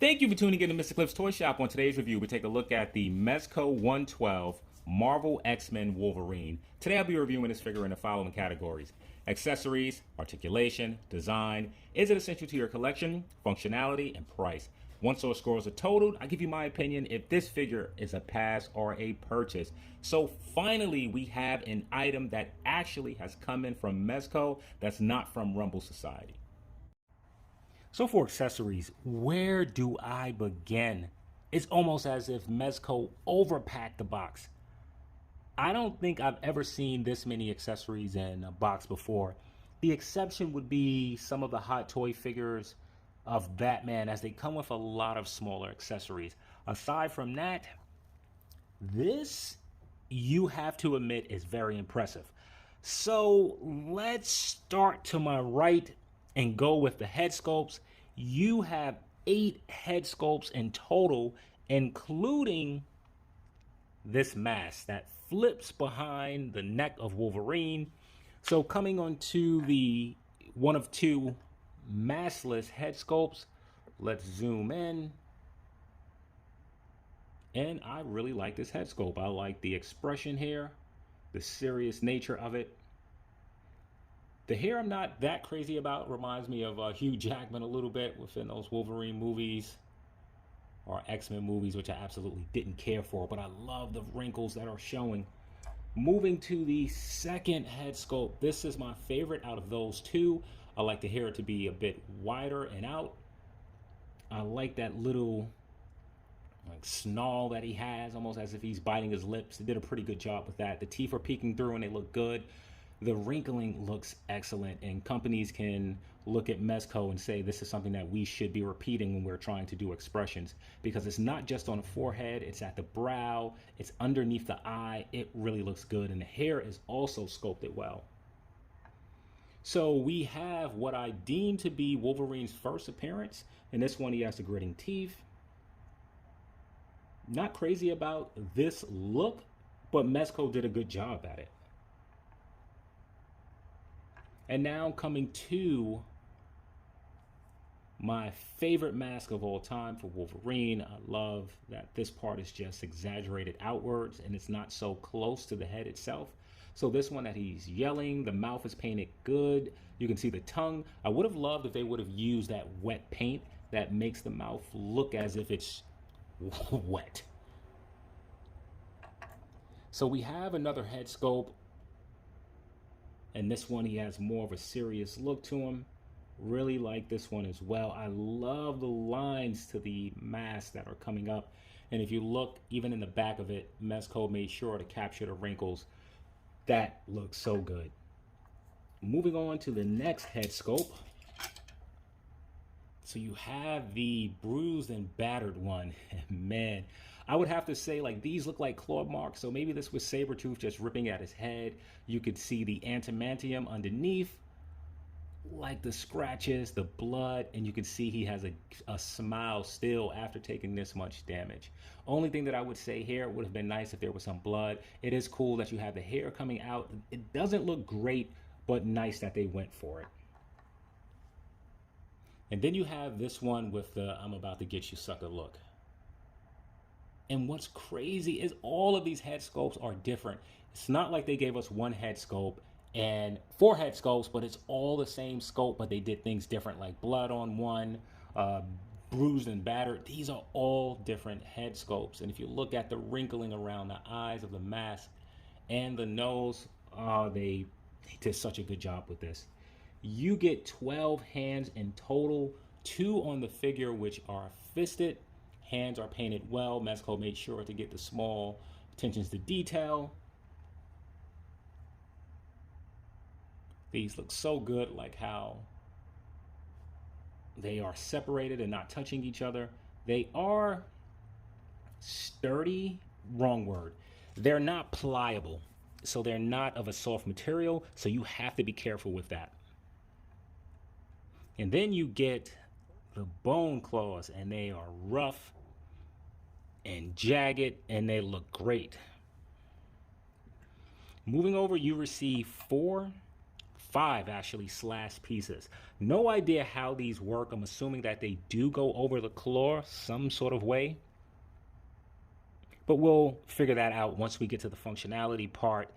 Thank you for tuning in to Mr. Cliff's Toy Shop. On today's review, we take a look at the Mezco 112 Marvel X-Men Wolverine. Today I'll be reviewing this figure in the following categories: accessories, articulation, design, is it essential to your collection, functionality, and price. Once those scores are totaled, I give you my opinion if this figure is a pass or a purchase. So finally, we have an item that actually has come in from Mezco that's not from Rumble Society. So for accessories, where do I begin? It's almost as if Mezco overpacked the box. I don't think I've ever seen this many accessories in a box before. The exception would be some of the Hot Toy figures of Batman, as they come with a lot of smaller accessories. Aside from that, this, you have to admit, is very impressive. So let's start to my right and go with the head sculpts. You have 8 head sculpts in total, including this mask that flips behind the neck of Wolverine. So coming on to the one of 2 maskless head sculpts, let's zoom in. And I really like this head sculpt. I like the expression here, the serious nature of it. The hair I'm not that crazy about. Reminds me of Hugh Jackman a little bit within those Wolverine movies or X-Men movies, which I absolutely didn't care for, but I love the wrinkles that are showing. Moving to the second head sculpt, this is my favorite out of those 2. I like the hair to be a bit wider and out. I like that little snarl that he has, almost as if he's biting his lips. They did a pretty good job with that. The teeth are peeking through and they look good. The wrinkling looks excellent, and companies can look at Mezco and say this is something that we should be repeating when we're trying to do expressions, because it's not just on the forehead, it's at the brow, it's underneath the eye. It really looks good, and the hair is also sculpted well. So we have what I deem to be Wolverine's first appearance. In this one, he has the gritting teeth. Not crazy about this look, but Mezco did a good job at it. And now coming to my favorite mask of all time for Wolverine. I love that this part is just exaggerated outwards and it's not so close to the head itself. So this one that he's yelling, the mouth is painted good. You can see the tongue. I would have loved if they would have used that wet paint that makes the mouth look as if it's wet. So we have another head sculpt. And this one, he has more of a serious look to him. Really like this one as well. I love the lines to the mask that are coming up. And if you look, even in the back of it, Mezco made sure to capture the wrinkles. That looks so good. Moving on to the next head sculpt. So you have the bruised and battered one. Man, I would have to say, like, these look like claw marks. So maybe this was Sabretooth just ripping at his head. You could see the adamantium underneath, like the scratches, the blood, and you can see he has a smile still after taking this much damage. Only thing that I would say here, it would have been nice if there was some blood. It is cool that you have the hair coming out. It doesn't look great, but nice that they went for it. And then you have this one with the "I'm about to get you sucker" look. And what's crazy is all of these head sculpts are different. It's not like they gave us one head sculpt and 4 head sculpts, but it's all the same sculpt, but they did things different, like blood on one, bruised and battered. These are all different head sculpts. And if you look at the wrinkling around the eyes of the mask and the nose, they did such a good job with this. You get 12 hands in total, 2 on the figure which are fisted. Hands are painted well. Mezco made sure to get the small attentions to detail. These look so good, like how they are separated and not touching each other. They are sturdy, wrong word. They're not pliable, so they're not of a soft material, so you have to be careful with that. And then you get the bone claws, and they are rough and jagged, and they look great. Moving over, you receive 4 5 actually slash pieces. No idea how these work. I'm assuming that they do go over the claw some sort of way, but we'll figure that out once we get to the functionality part.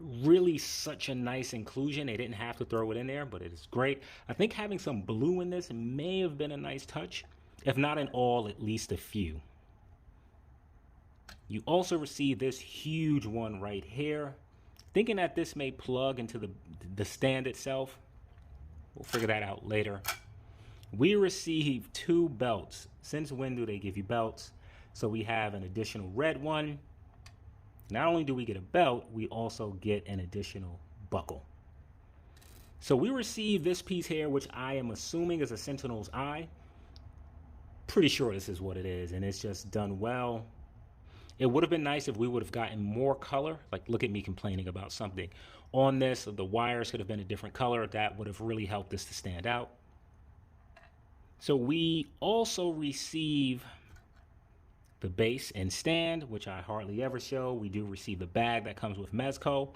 Really such a nice inclusion. They didn't have to throw it in there, but it is great. I think having some blue in this may have been a nice touch, if not in all, at least a few. You also receive this huge one right here. Thinking that this may plug into the stand itself. We'll figure that out later. We receive 2 belts. Since when do they give you belts? So we have an additional red one. Not only do we get a belt, we also get an additional buckle. So we receive this piece here, which I am assuming is a Sentinel's eye. Pretty sure this is what it is, and it's just done well. It would have been nice if we would have gotten more color. Like, look at me complaining about something. On this, the wires could have been a different color. That would have really helped this to stand out. So we also receive the base and stand, which I hardly ever show. We do receive the bag that comes with Mezco.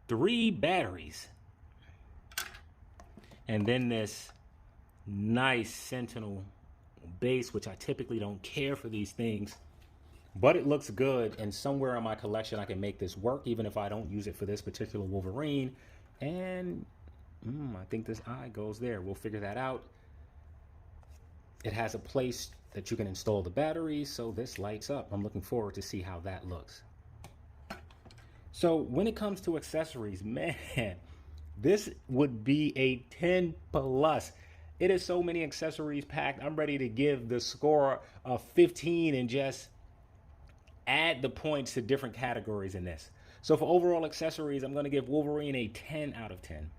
3 batteries. And then this nice Sentinel base, which I typically don't care for these things. But it looks good, and somewhere in my collection I can make this work, even if I don't use it for this particular Wolverine. And I think this eye goes there. We'll figure that out. It has a place that you can install the batteries, so this lights up. I'm looking forward to see how that looks. So when it comes to accessories, man, this would be a 10 plus. It is so many accessories packed. I'm ready to give the score of 15 and just add the points to different categories in this. So for overall accessories, I'm going to give Wolverine a 10 out of 10.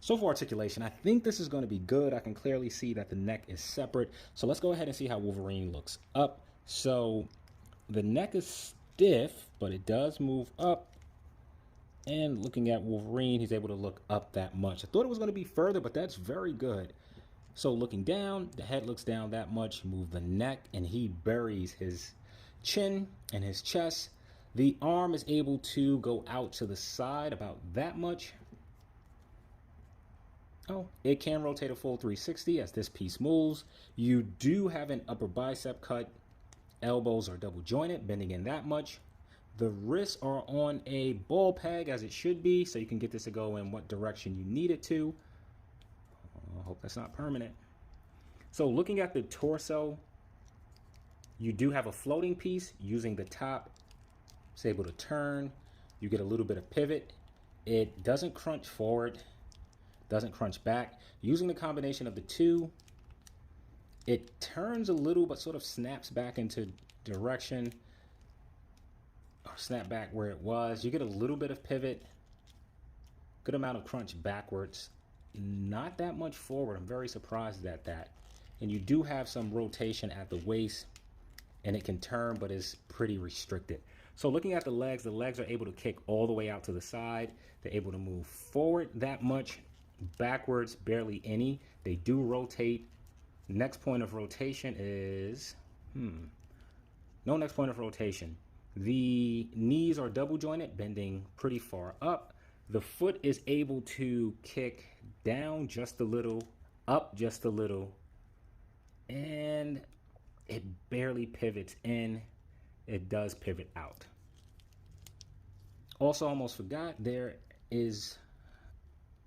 So for articulation, I think this is going to be good. I can clearly see that the neck is separate. So let's go ahead and see how Wolverine looks up. So the neck is stiff, but it does move up. And looking at Wolverine, he's able to look up that much. I thought it was going to be further, but that's very good. So looking down, the head looks down that much. Move the neck, and he buries his chin and his chest. The arm is able to go out to the side about that much. Oh, it can rotate a full 360 as this piece moves. You do have an upper bicep cut. Elbows are double jointed, bending in that much. The wrists are on a ball peg as it should be, so you can get this to go in what direction you need it to. I hope that's not permanent. So looking at the torso, you do have a floating piece using the top. It's able to turn. You get a little bit of pivot. It doesn't crunch forward, doesn't crunch back. Using the combination of the two, it turns a little but sort of snaps back into direction, or snap back where it was. You get a little bit of pivot, good amount of crunch backwards, not that much forward. I'm very surprised at that. And you do have some rotation at the waist, and it can turn, but is pretty restricted. So looking at the legs are able to kick all the way out to the side. They're able to move forward that much, backwards barely any. They do rotate. Next point of rotation is, no next point of rotation. The knees are double jointed, bending pretty far up. The foot is able to kick down just a little, up just a little, and it barely pivots in. It does pivot out. Also, almost forgot, there is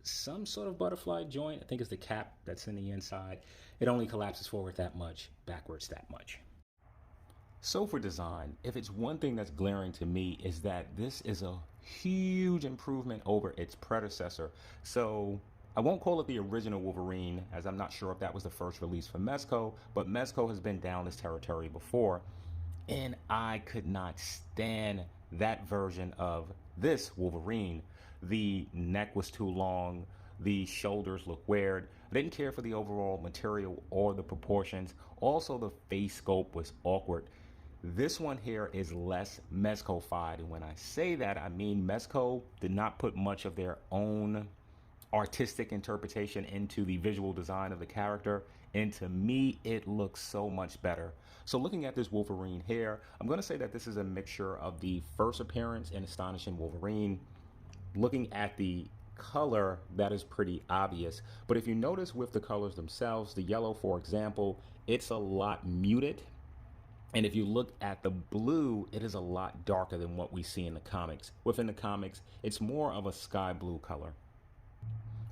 some sort of butterfly joint. I think it's the cap that's in the inside. It only collapses forward that much, backwards that much. So for design, if it's one thing that's glaring to me, is that this is a huge improvement over its predecessor. So I won't call it the original Wolverine, as I'm not sure if that was the first release for Mezco, but Mezco has been down this territory before, and I could not stand that version of this Wolverine. The neck was too long, the shoulders look weird. I didn't care for the overall material or the proportions. Also, the face sculpt was awkward. This one here is less Mezco-fied, and when I say that, I mean Mezco did not put much of their own artistic interpretation into the visual design of the character, and to me it looks so much better. So looking at this Wolverine here, I'm going to say that this is a mixture of the first appearance in Astonishing Wolverine looking at the color, that is pretty obvious. But if you notice with the colors themselves, the yellow, for example, it's a lot muted. And if you look at the blue, it is a lot darker than what we see in the comics. Within the comics, it's more of a sky blue color.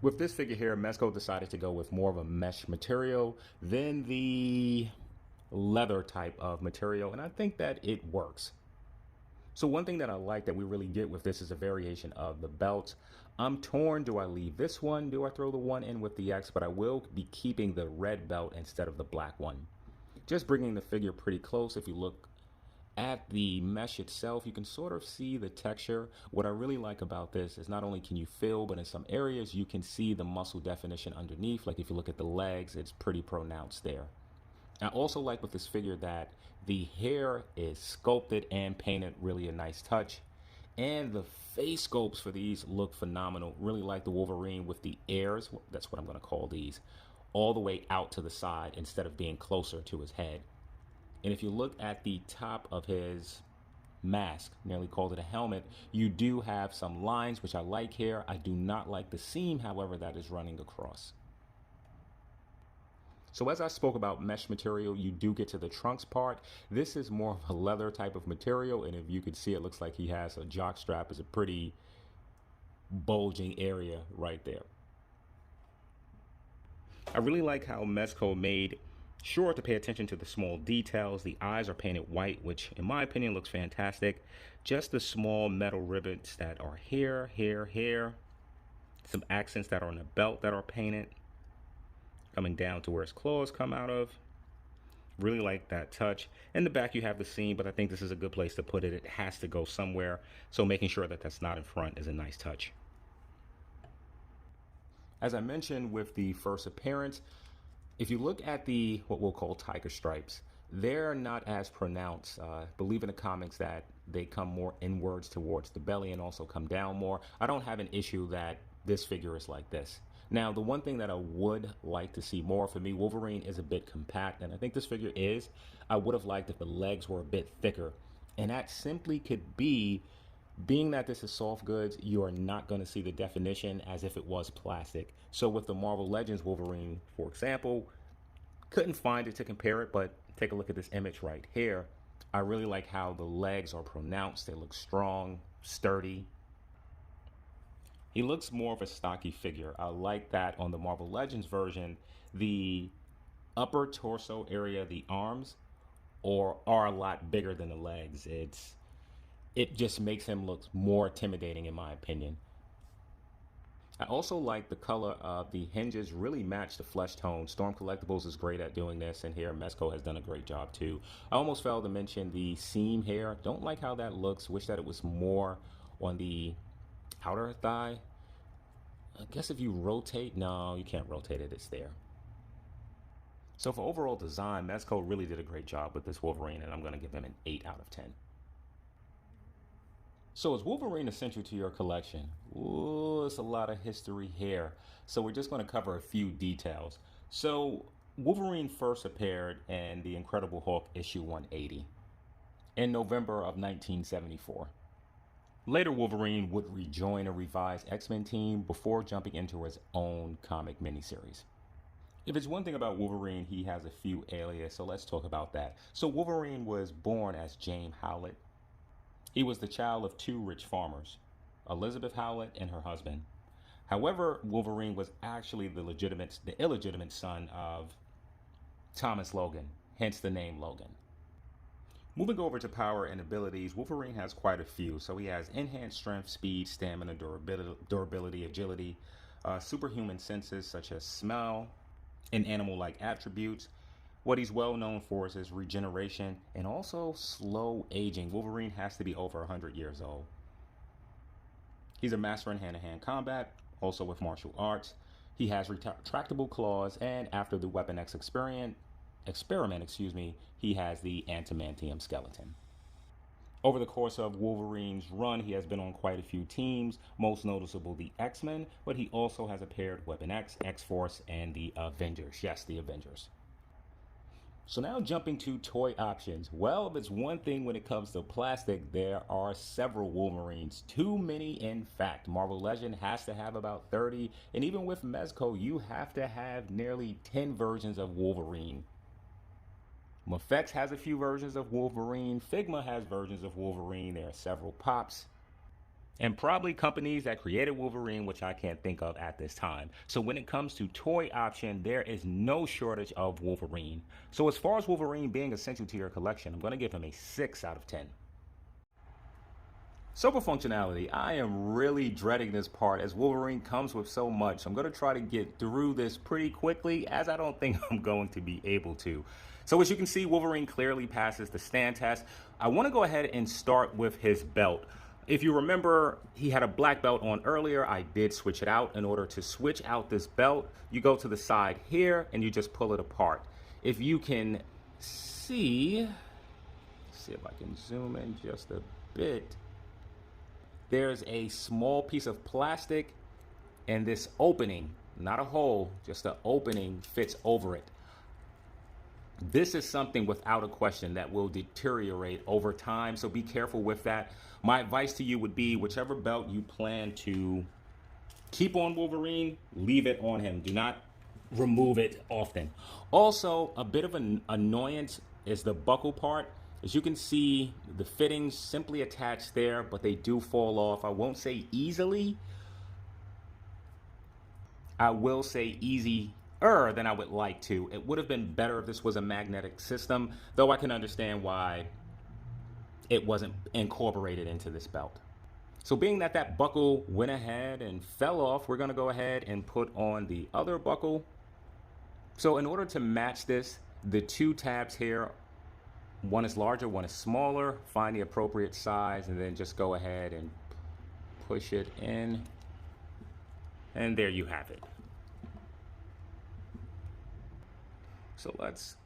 With this figure here, Mezco decided to go with more of a mesh material than the leather type of material, and I think that it works. So one thing that I like that we really get with this is a variation of the belt. I'm torn. Do I leave this one? Do I throw the one in with the X? But I will be keeping the red belt instead of the black one. Just bringing the figure pretty close. If you look at the mesh itself, you can sort of see the texture. What I really like about this is not only can you feel, but in some areas you can see the muscle definition underneath. Like if you look at the legs, it's pretty pronounced there. I also like with this figure that the hair is sculpted and painted, really a nice touch. And the face sculpts for these look phenomenal. Really like the Wolverine with the ears, that's what I'm going to call these, all the way out to the side instead of being closer to his head. And if you look at the top of his mask, nearly called it a helmet, you do have some lines, which I like here. I do not like the seam, however, that is running across. So as I spoke about mesh material, you do get to the trunks part. This is more of a leather type of material, and if you could see, it looks like he has a jock strap. Is a pretty bulging area right there. I really like how Mezco made sure to pay attention to the small details. The eyes are painted white, which in my opinion looks fantastic. Just the small metal rivets that are here, here. Some accents that are on the belt that are painted, coming down to where his claws come out of. Really like that touch. In the back you have the seam, but I think this is a good place to put it. It has to go somewhere, so making sure that that's not in front is a nice touch. As I mentioned with the first appearance, if you look at the what we'll call tiger stripes, they're not as pronounced. Believe in the comics that they come more inwards towards the belly and also come down more. I don't have an issue that this figure is like this. Now, the one thing that I would like to see more, for me, Wolverine is a bit compact, and I think this figure is. I would have liked if the legs were a bit thicker, and that simply could be, being that this is soft goods, you are not going to see the definition as if it was plastic. So with the Marvel Legends Wolverine, for example, couldn't find it to compare it, but take a look at this image right here. I really like how the legs are pronounced. They look strong, sturdy. He looks more of a stocky figure. I like that on the Marvel Legends version, the upper torso area, the arms, are a lot bigger than the legs. It just makes him look more intimidating in my opinion. I also like the color of the hinges really match the flesh tone. Storm Collectibles is great at doing this, and here Mezco has done a great job too. I almost failed to mention the seam here. Don't like how that looks. Wish that it was more on the outer thigh. I guess if you rotate, no, you can't rotate it, it's there. So for overall design, Mezco really did a great job with this Wolverine, and I'm going to give him an 8 out of 10. So is Wolverine essential to your collection? Ooh, it's a lot of history here. So we're just going to cover a few details. So Wolverine first appeared in The Incredible Hulk issue 180 in November of 1974. Later, Wolverine would rejoin a revised X-Men team before jumping into his own comic miniseries. If it's one thing about Wolverine, he has a few aliases, so let's talk about that. So Wolverine was born as James Howlett. He was the child of 2 rich farmers, Elizabeth Howlett and her husband. However, Wolverine was actually the illegitimate son of Thomas Logan, hence the name Logan. Moving over to power and abilities, Wolverine has quite a few. So he has enhanced strength, speed, stamina, durability, agility, superhuman senses such as smell, and animal-like attributes. What he's well known for is his regeneration and also slow aging. Wolverine has to be over 100 years old. He's a master in hand-to-hand combat, also with martial arts. He has retractable claws, and after the Weapon X experiment, he has the adamantium skeleton. Over the course of Wolverine's run, he has been on quite a few teams, most noticeable the X-Men, but he also has appeared Weapon X, X-Force, and the Avengers. Yes, the Avengers. So now jumping to toy options. Well, if it's one thing when it comes to plastic, there are several Wolverines. Too many, in fact. Marvel Legend has to have about 30. And even with Mezco, you have to have nearly 10 versions of Wolverine. Mafex has a few versions of Wolverine. Figma has versions of Wolverine. There are several pops. And probably companies that created Wolverine, which I can't think of at this time. So when it comes to toy option, there is no shortage of Wolverine. So as far as Wolverine being essential to your collection, I'm going to give him a 6 out of 10. So for functionality, I am really dreading this part as Wolverine comes with so much. I'm going to try to get through this pretty quickly as I don't think I'm going to be able to. So as you can see, Wolverine clearly passes the stand test. I want to go ahead and start with his belt. If you remember, he had a black belt on earlier. I did switch it out. In order to switch out this belt, you go to the side here and you just pull it apart. If you can see if I can zoom in just a bit, there's a small piece of plastic and this opening, not a hole, just an opening fits over it. This is something without a question that will deteriorate over time, so be careful with that. My advice to you would be whichever belt you plan to keep on Wolverine, leave it on him. Do not remove it often. Also, a bit of an annoyance is the buckle part. As you can see, the fittings simply attach there, but they do fall off. I won't say easily. I will say easier than I would like to. It would have been better if this was a magnetic system, though I can understand why it wasn't incorporated into this belt. So being that that buckle went ahead and fell off, we're going to go ahead and put on the other buckle. So in order to match this, the two tabs here, one is larger, one is smaller. Find the appropriate size and then just go ahead and push it in. And there you have it. So let's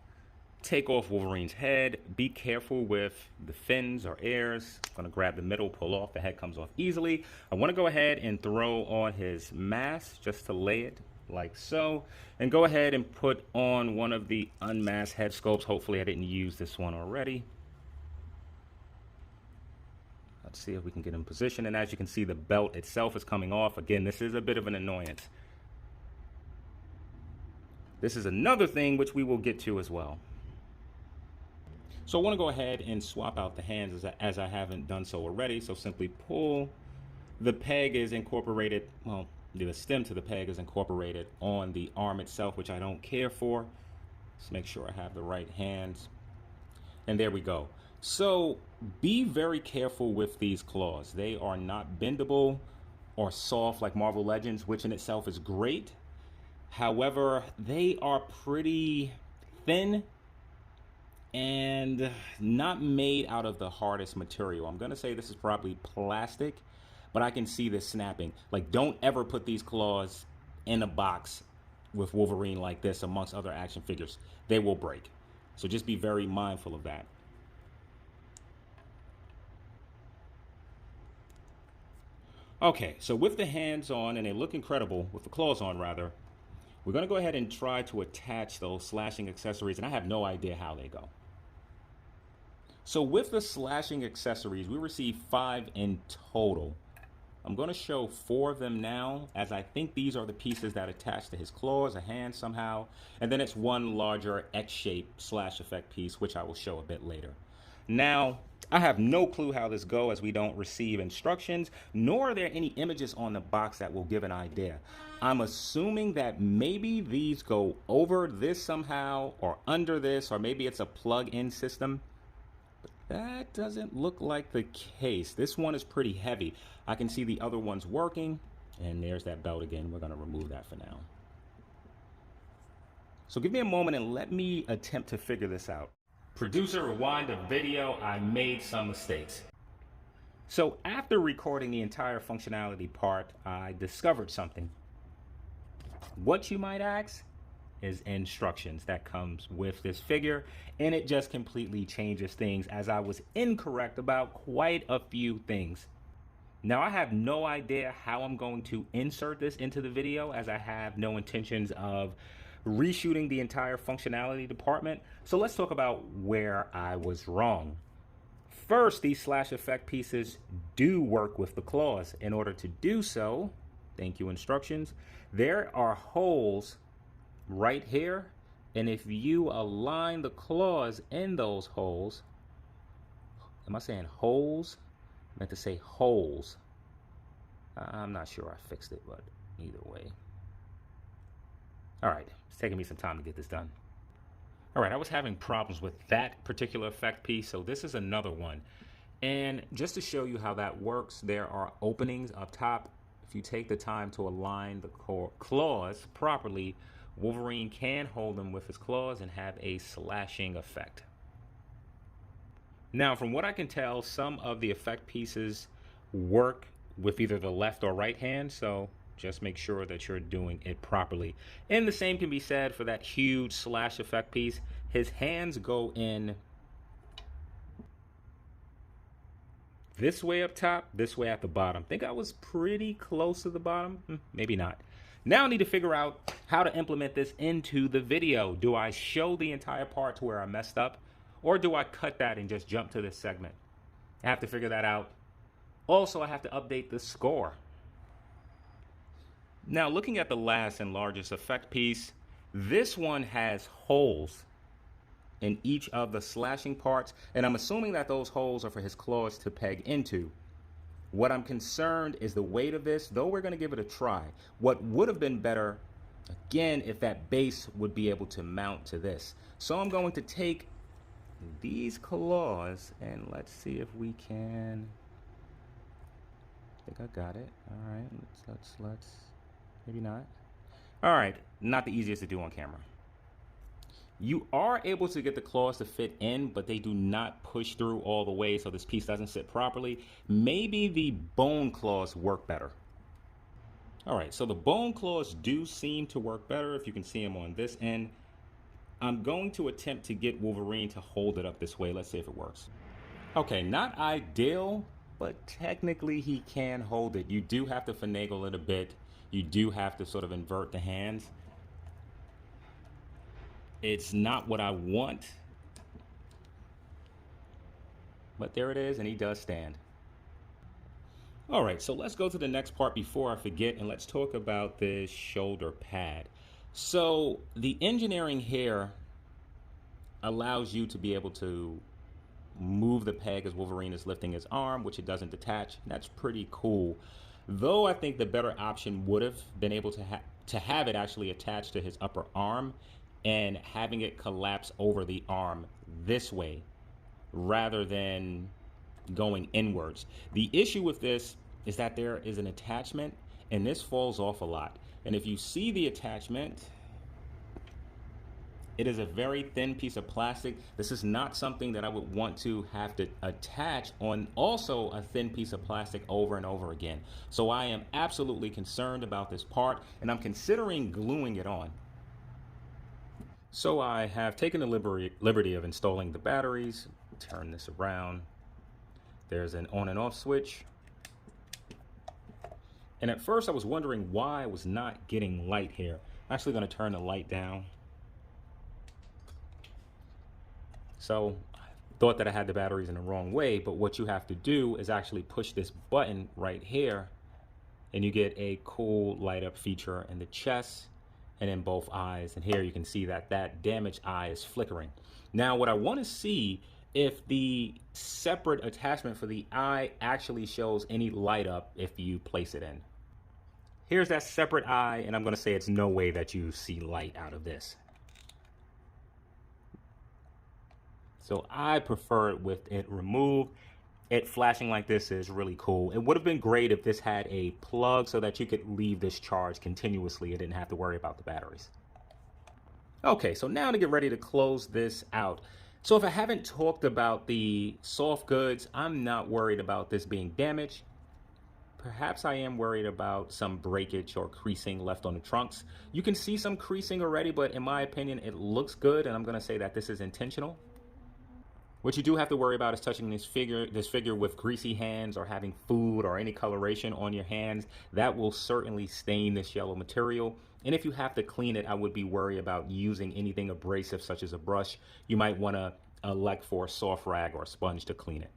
take off Wolverine's head. Be careful with the fins or ears. I'm going to grab the middle, pull off. The head comes off easily. I want to go ahead and throw on his mask just to lay it like so. And go ahead and put on one of the unmasked head sculpts. Hopefully I didn't use this one already. Let's see if we can get in position. And as you can see, the belt itself is coming off. Again, this is a bit of an annoyance. This is another thing which we will get to as well. So I want to go ahead and swap out the hands as I haven't done so already. So simply pull. The peg is incorporated, well, the stem to the peg is incorporated on the arm itself, which I don't care for. Let's make sure I have the right hands. And there we go. So be very careful with these claws. They are not bendable or soft like Marvel Legends, which in itself is great. However, they are pretty thin and not made out of the hardest material. I'm going to say this is probably plastic, but I can see this snapping. Like, don't ever put these claws in a box with Wolverine like this amongst other action figures. They will break. So just be very mindful of that. Okay, so with the hands on, and they look incredible, with the claws on rather, we're going to go ahead and try to attach those slashing accessories, and I have no idea how they go. So with the slashing accessories, we received 5 in total. I'm going to show 4 of them now, as I think these are the pieces that attach to his claws, a hand somehow, and then it's one larger X-shaped slash effect piece, which I will show a bit later. Now, I have no clue how this goes as we don't receive instructions, nor are there any images on the box that will give an idea. I'm assuming that maybe these go over this somehow, or under this, or maybe it's a plug-in system. But that doesn't look like the case. This one is pretty heavy. I can see the other ones working, and there's that belt again. We're going to remove that for now. So give me a moment and let me attempt to figure this out. Producer, rewind the video. I made some mistakes. So after recording the entire functionality part, I discovered something. What you might ask is instructions that comes with this figure, and it just completely changes things as I was incorrect about quite a few things. Now I have no idea how I'm going to insert this into the video as I have no intentions of reshooting the entire functionality department. So let's talk about where I was wrong. First, these slash effect pieces do work with the claws. In order to do so, thank you instructions, there are holes right here, and if you align the claws in those holes, am I saying holes? I meant to say holes. I'm not sure I fixed it, but either way. All right, it's taking me some time to get this done. All right, I was having problems with that particular effect piece, so this is another one. And just to show you how that works, there are openings up top. If you take the time to align the claws properly, Wolverine can hold them with his claws and have a slashing effect. Now, from what I can tell, some of the effect pieces work with either the left or right hand, so just make sure that you're doing it properly. And the same can be said for that huge slash effect piece. His hands go in this way up top, this way at the bottom. I think I was pretty close to the bottom. Maybe not. Now I need to figure out how to implement this into the video. Do I show the entire part to where I messed up? Or do I cut that and just jump to this segment? I have to figure that out. Also, I have to update the score. Now, looking at the last and largest effect piece, this one has holes in each of the slashing parts, and I'm assuming that those holes are for his claws to peg into. What I'm concerned is the weight of this, though we're going to give it a try. What would have been better, again, if that base would be able to mount to this. So I'm going to take these claws, and let's see if we can. I think I got it. All right, let's maybe not. All right, not the easiest to do on camera. You are able to get the claws to fit in, but they do not push through all the way, so this piece doesn't sit properly. Maybe the bone claws work better. All right, so the bone claws do seem to work better if you can see them on this end. I'm going to attempt to get Wolverine to hold it up this way. Let's see if it works. Okay, not ideal, but technically he can hold it. You do have to finagle it a bit. You do have to sort of invert the hands. It's not what I want, but there it is, and he does stand. All right, so let's go to the next part before I forget, and let's talk about this shoulder pad. So the engineering here allows you to be able to move the peg as Wolverine is lifting his arm, which it doesn't detach. That's pretty cool. Though I think the better option would have been able to have it actually attached to his upper arm and having it collapse over the arm this way rather than going inwards. The issue with this is that there is an attachment and this falls off a lot. And if you see the attachment, it is a very thin piece of plastic. This is not something that I would want to have to attach on also a thin piece of plastic over and over again. So I am absolutely concerned about this part, and I'm considering gluing it on. So I have taken the liberty of installing the batteries. Turn this around. There's an on and off switch. And at first I was wondering why I was not getting light here. I'm actually going to turn the light down. So I thought that I had the batteries in the wrong way, but what you have to do is actually push this button right here and you get a cool light up feature in the chest and in both eyes. And here you can see that that damaged eye is flickering. Now what I want to see if the separate attachment for the eye actually shows any light up if you place it in. Here's that separate eye, and I'm going to say it's no way that you see light out of this. So I prefer it with it removed. It flashing like this is really cool. It would have been great if this had a plug so that you could leave this charge continuously and didn't have to worry about the batteries. Okay, so now to get ready to close this out. So if I haven't talked about the soft goods, I'm not worried about this being damaged. Perhaps I am worried about some breakage or creasing left on the trunks. You can see some creasing already, but in my opinion, it looks good, and I'm going to say that this is intentional. What you do have to worry about is touching this figure with greasy hands or having food or any coloration on your hands. That will certainly stain this yellow material. And if you have to clean it, I would be worried about using anything abrasive such as a brush. You might want to elect for a soft rag or a sponge to clean it.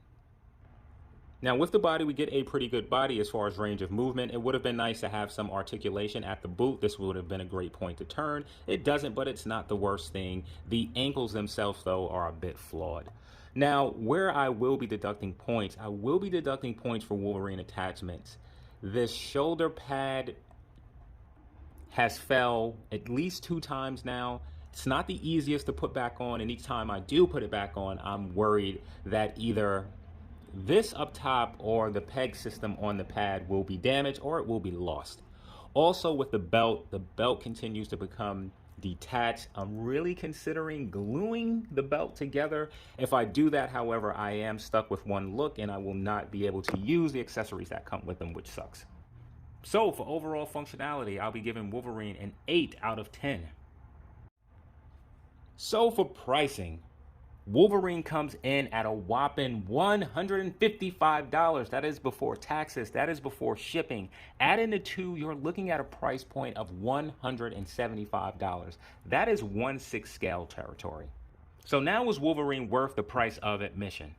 Now with the body, we get a pretty good body as far as range of movement. It would have been nice to have some articulation at the boot. This would have been a great point to turn. It doesn't, but it's not the worst thing. The ankles themselves, though, are a bit flawed. Now, where I will be deducting points, I will be deducting points for Wolverine attachments. This shoulder pad has fell at least 2 times now. It's not the easiest to put back on, and each time I do put it back on, I'm worried that either this up top or the peg system on the pad will be damaged or it will be lost. Also with the belt continues to become detached. I'm really considering gluing the belt together. If I do that, however, I am stuck with one look and I will not be able to use the accessories that come with them, which sucks. So for overall functionality, I'll be giving Wolverine an 8 out of 10. So for pricing, Wolverine comes in at a whopping $155. That is before taxes. That is before shipping. Add in the 2, you're looking at a price point of $175. That is 1/6 scale territory. So now is Wolverine worth the price of admission?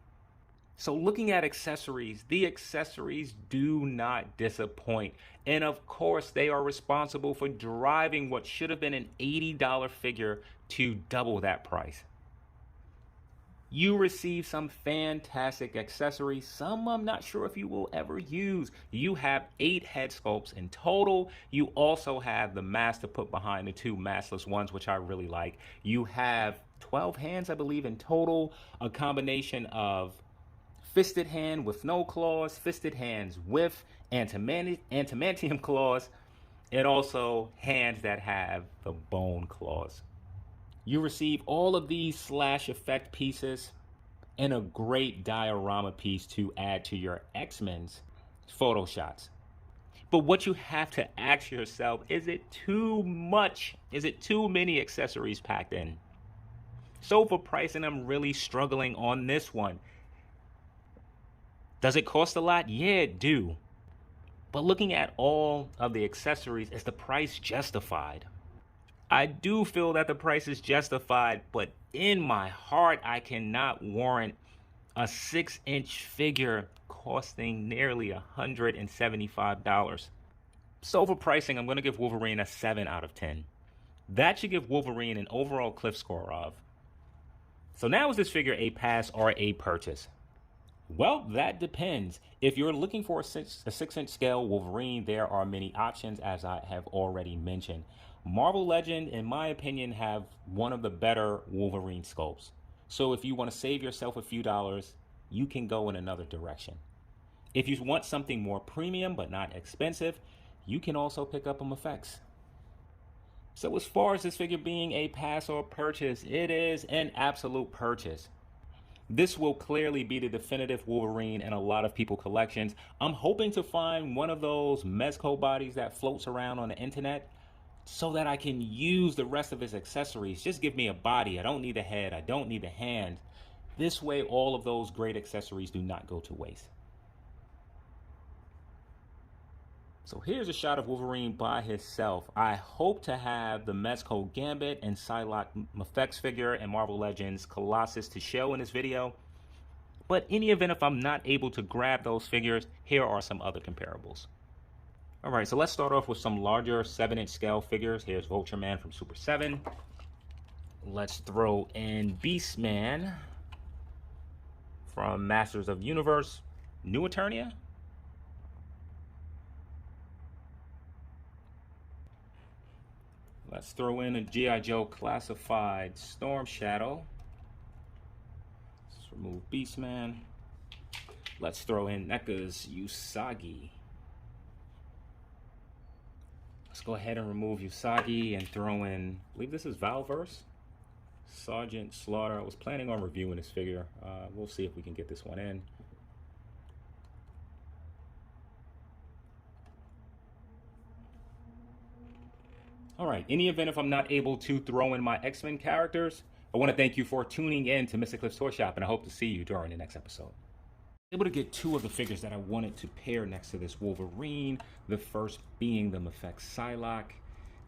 So looking at accessories, the accessories do not disappoint. And of course, they are responsible for driving what should have been an $80 figure to double that price. You receive some fantastic accessories. Some I'm not sure if you will ever use. You have 8 head sculpts in total. You also have the mask to put behind the 2 maskless ones, which I really like. You have 12 hands, I believe, in total. A combination of fisted hand with no claws, fisted hands with antimantium claws, and also hands that have the bone claws. You receive all of these slash effect pieces and a great diorama piece to add to your X-Men's photo shots. But what you have to ask yourself, is it too much? Is it too many accessories packed in? So for pricing, I'm really struggling on this one. Does it cost a lot? Yeah, it do. But looking at all of the accessories, is the price justified? I do feel that the price is justified, but in my heart, I cannot warrant a 6-inch figure costing nearly $175. So for pricing, I'm going to give Wolverine a 7 out of 10. That should give Wolverine an overall cliff score of. So now is this figure a pass or a purchase? Well, that depends. If you're looking for a 6-inch scale Wolverine, there are many options, as I have already mentioned. Marvel Legend, in my opinion, have one of the better Wolverine sculpts. So if you want to save yourself a few dollars, you can go in another direction. If you want something more premium but not expensive, you can also pick up them effects. So as far as this figure being a pass or purchase, it is an absolute purchase. This will clearly be the definitive Wolverine in a lot of people's collections. I'm hoping to find one of those Mezco bodies that floats around on the internet so that I can use the rest of his accessories. Just give me a body. I don't need a head. I don't need a hand. This way, all of those great accessories do not go to waste. So here's a shot of Wolverine by himself. I hope to have the Mezco Gambit and Psylocke Mephex figure and Marvel Legends Colossus to show in this video. But in any event, if I'm not able to grab those figures, here are some other comparables. Alright, so let's start off with some larger 7-inch scale figures. Here's Vulture Man from Super 7. Let's throw in Beastman from Masters of the Universe, New Eternia. Let's throw in a G.I. Joe Classified Storm Shadow. Let's remove Beastman. Let's throw in NECA's Usagi. Let's go ahead and remove Usagi and throw in, I believe this is Valverse, Sergeant Slaughter. I was planning on reviewing this figure. We'll see if we can get this one in. Alright, in the event if I'm not able to throw in my X-Men characters, I want to thank you for tuning in to Mr. Cliff's Toy Shop, and I hope to see you during the next episode. Able to get 2 of the figures that I wanted to pair next to this Wolverine. The first being the Mephex Psylocke.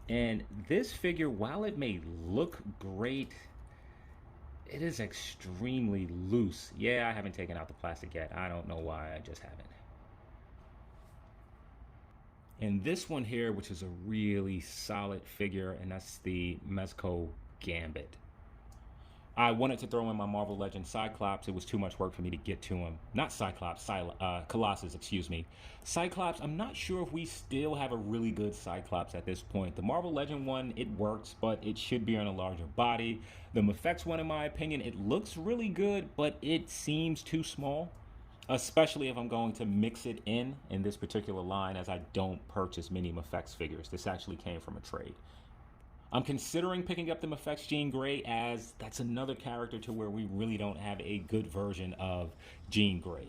And this figure, while it may look great, it is extremely loose. Yeah, I haven't taken out the plastic yet. I don't know why, I just haven't. And this one here, which is a really solid figure, and that's the Mezco Gambit. I wanted to throw in my Marvel Legends Cyclops. It was too much work for me to get to him. Not Cyclops, Colossus, excuse me. Cyclops, I'm not sure if we still have a really good Cyclops at this point. The Marvel Legend one, it works, but it should be on a larger body. The Mephex one, in my opinion, it looks really good, but it seems too small. Especially if I'm going to mix it in this particular line, as I don't purchase many Mephex figures. This actually came from a trade. I'm considering picking up the Mephex Jean Grey, as that's another character to where we really don't have a good version of Jean Grey.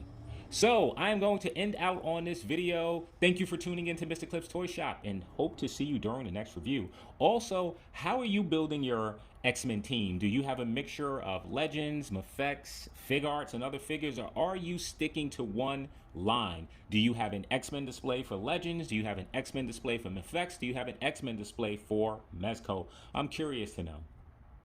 So I am going to end out on this video. Thank you for tuning in to Mr. Cliff's Toy Shop, and hope to see you during the next review. Also, how are you building your X-Men team? Do you have a mixture of Legends, Mephex, Fig Arts, and other figures, or are you sticking to one line? Do you have an X-Men display for Legends? Do you have an X-Men display for Mephex? Do you have an X-Men display for Mezco? I'm curious to know.